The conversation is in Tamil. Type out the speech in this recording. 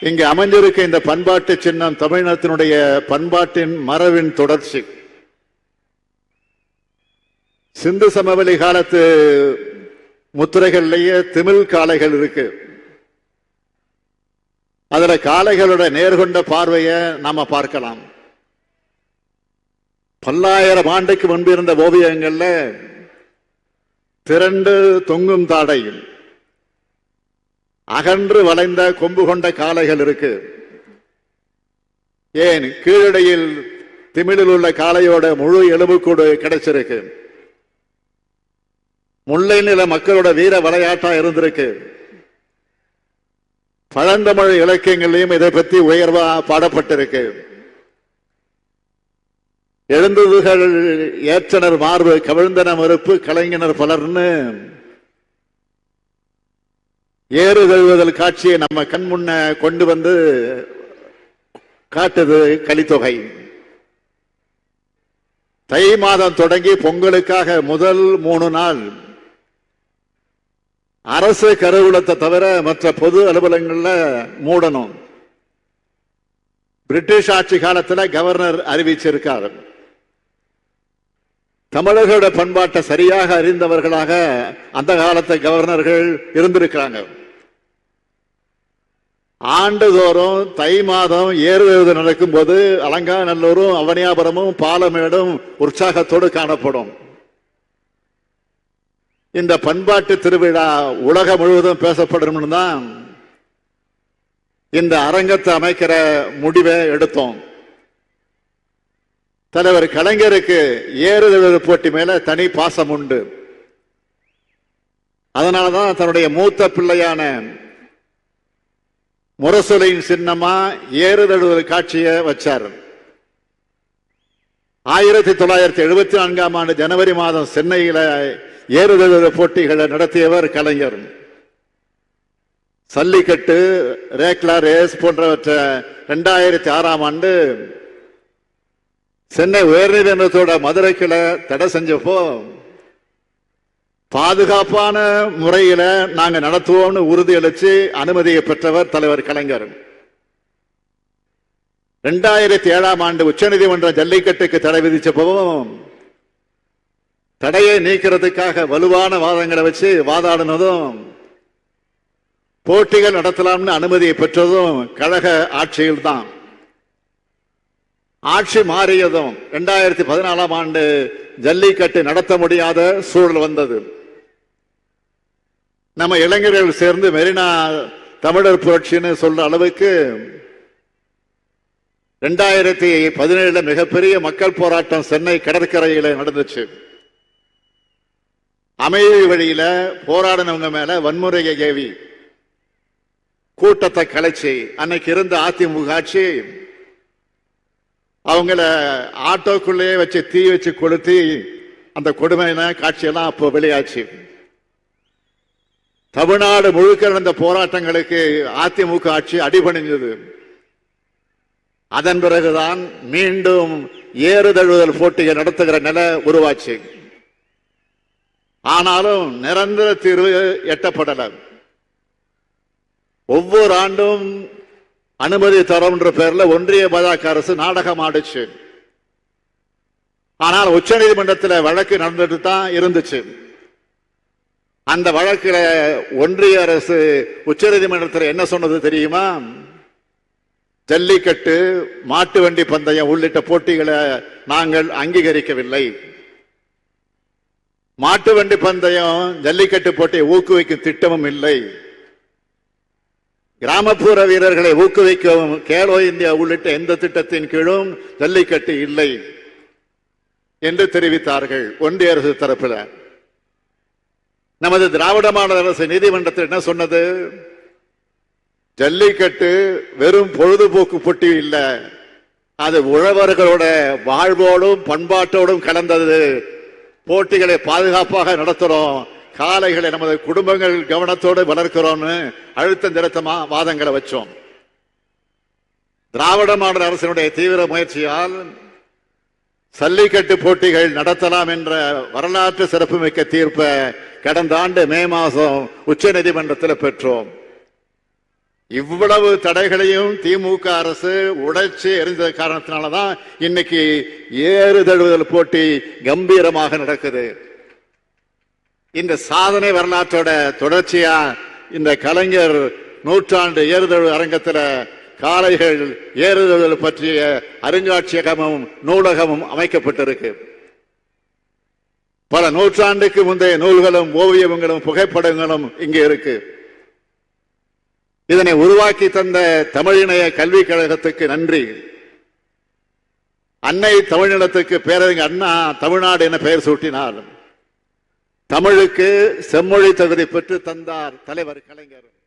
இங்கு அமைந்திருக்க இந்த பண்பாட்டு சின்னம் தமிழினத்தினுடைய பண்பாட்டின் மரபின் தொடர்ச்சி. சிந்து சமவெளி காலத்து முத்திரைகள்லயே திமிழ் காளைகள் இருக்கு. அதுல காளைகளோட நேர்கொண்ட பார்வையை நாம பார்க்கலாம். பல்லாயிரம் ஆண்டுக்கு முன்பு இருந்த ஓவியங்கள்ல திரண்டு தொங்கும் தாடை, அகன்று வளைந்த கொம்பு கொண்ட காளைகள் இருக்கு. ஏன் கீழடையில் திமிழில் உள்ள காளையோட முழு எலும்புக்கூடு கிடைச்சிருக்கு. முல்லை நில மக்களோட வீர விளையாட்டா இருந்திருக்கு. பழந்தமிழ் இலக்கியங்களையும் இதை பற்றி உயர்வா பாடப்பட்டிருக்கு. எழுந்ததுகள் ஏற்றனர் மார்பு கவிழ்ந்தன மறுப்பு கலைஞனர் பலர்னு ஏறு தழுவுதல் காட்சியை நம்ம கண் முன்ன கொண்டு வந்து காட்டுது கலித்தொகை. தை மாதம் தொடங்கி பொங்கலுக்காக முதல் 3 நாள் அரசு கருவூலத்தை தவிர மற்ற பொது அலுவலகங்கள்ல மூடணும். பிரிட்டிஷ் ஆட்சி காலத்தில் கவர்னர் அறிவிச்சிருக்கார். தமிழர்களோட பண்பாட்டை சரியாக அறிந்தவர்களாக அந்த காலத்தை கவர்னர்கள் இருந்திருக்கிறாங்க. ஆண்டுதோறும் தை மாதம் ஏறுவது நடக்கும் போது அலங்காநல்லூரும் அவனியாபுரமும் பாலமேடும் உற்சாகத்தோடு காணப்படும். இந்த பண்பாட்டு திருவிழா உலகம் முழுவதும் பேசப்படும் தான் இந்த அரங்கத்தை அமைக்கிற முடிவை எடுத்தோம். தலைவர் கலைஞருக்கு ஏறுதழுவு போட்டி மேல தனி பாசம் உண்டு. அதனாலதான் தன்னுடைய மூத்த பிள்ளையான முரசொலியின் சின்னமா ஏறுதழுவு காட்சியை வச்சார். 1974ஆம் ஆண்டு ஜனவரி மாதம் சென்னையில ஏறுதழுவு போட்டிகளை நடத்தியவர் கலைஞர். சல்லிக்கட்டு, ரேக்லா ரேஸ் போன்றவற்றை 2006ஆம் ஆண்டு சென்னை உயர்நீதிமன்றத்தோட மதுரை கிளை தடை செஞ்சப்போ பாதுகாப்பான முறையில நாங்க நடத்துவோம்னு உறுதியளிச்சு அனுமதியை பெற்றவர் தலைவர் கலைஞர். 2007ஆம் ஆண்டு உச்சநீதிமன்றம் ஜல்லிக்கட்டுக்கு தடை விதிச்சப்பவும் தடையை நீக்கிறதுக்காக வலுவான வாதங்களை வச்சு வாதாடினதும் போட்டிகள் நடத்தலாம்னு அனுமதியை பெற்றதும் கழக ஆட்சியில் தான். ஆட்சி மாறியதும் 2014ஆம் ஆண்டு ஜல்லிக்கட்டு நடத்த முடியாத சூழல் வந்தது. நம்ம இளைஞர்கள் சேர்ந்து மெரினா தமிழர் புரட்சின்னு சொல்ற அளவுக்கு 2017 மிகப்பெரிய மக்கள் போராட்டம் சென்னை கடற்கரையில நடந்துச்சு. அமைதி வழியில போராடினவங்க மேல வன்முறையை ஏவி கூட்டத்தை கலைச்சி அன்னைக்கு இருந்த அதிமுக ஆட்சி அவங்கள ஆட்டோக்குள்ளேயே வச்சு தீ வச்சு கொளுத்தி அந்த கொடுமையான காட்சியெல்லாம் அப்போ வெளியாச்சு. தமிழ்நாடு முழுக்க நடந்த போராட்டங்களுக்கு அதிமுக ஆட்சி அடிபணிந்தது. அதன் பிறகுதான் மீண்டும் ஏறுதழுவுதல் போட்டியை நடத்துகிற நிலை உருவாச்சு. ஆனாலும் நிரந்தர தீர்வு எட்டப்படல. ஒவ்வொரு ஆண்டும் அனுமதி தரோம்ன்ற பேர்ல ஒன்றிய பாஜக அரசு நாடகம் ஆடுச்சு. ஆனால் உச்ச நீதிமன்றத்தில் வழக்கு நடந்துட்டு தான் இருந்துச்சு. அந்த வழக்கில் ஒன்றிய அரசு உச்ச நீதிமன்றத்தில் என்ன சொன்னது தெரியுமா? ஜல்லிக்கட்டு, மாட்டு வண்டி பந்தயம் உள்ளிட்ட போட்டிகளை நாங்கள் அங்கீகரிக்கவில்லை. மாட்டு வண்டி பந்தயம், ஜல்லிக்கட்டு போட்டியை ஊக்குவிக்கும் திட்டமும் இல்லை. கிராமப்புற வீரர்களை ஊக்குவிக்கும் கேலோ இந்தியா உள்ளிட்ட எந்த திட்டத்தின் கீழும் ஜல்லிக்கட்டு இல்லை என்று தெரிவித்தார்கள் ஒன்றிய அரசு தரப்பில். நமது திராவிட மாடல் அரசு நீதிமன்றத்தில் என்ன சொன்னது? ஜல்லிக்கட்டு வெறும் பொழுதுபோக்கு போட்டி இல்ல, அது உழவர்களோட வாழ்வோடும் பண்பாட்டோடும் கலந்தது. போட்டிகளை பாதுகாப்பாக நடத்துறோம், காளைகளை நமது குடும்பங்கள் கவனத்தோடு வளர்க்கிறோம்னு அழுத்தம் திருத்தமா வாதங்களை வச்சோம். திராவிட மாடல் அரசினுடைய தீவிர முயற்சியால் ஜல்லிக்கட்டு போட்டிகள் நடத்தலாம் என்ற வரலாற்று சிறப்புமிக்க தீர்ப்பை கடந்த ஆண்டு மே மாதம் உச்ச நீதிமன்றத்தில் பெற்றோம். இவ்வளவு தடைகளையும் திமுக அரசு உடைச்சு எறிந்த காரணத்தினாலதான் இன்னைக்கு ஏறுதழுவுதல் போட்டி கம்பீரமாக நடக்குது. இந்த சாதனை வரலாற்றோட தொடர்ச்சியா இந்த கலைஞர் நூற்றாண்டு ஏறுதழு அரங்கத்தில் காளைகள் ஏறுதழுதல் பற்றிய அருங்காட்சியகமும் நூலகமும் அமைக்கப்பட்டிருக்கு. பல நூற்றாண்டுக்கு முந்தைய நூல்களும் ஓவியங்களும் புகைப்படங்களும் இங்கே இருக்கு. இதனை உருவாக்கி தந்த தமிழிணைய கல்விக் கழகத்துக்கு நன்றி. அன்னை தமிழ்நிலத்துக்கு பேரறிஞர் அண்ணா தமிழ்நாடு என பெயர் சூட்டினார். தமிழுக்கு செம்மொழி தகுதி பெற்று தந்தார் தலைவர் கலைஞர்.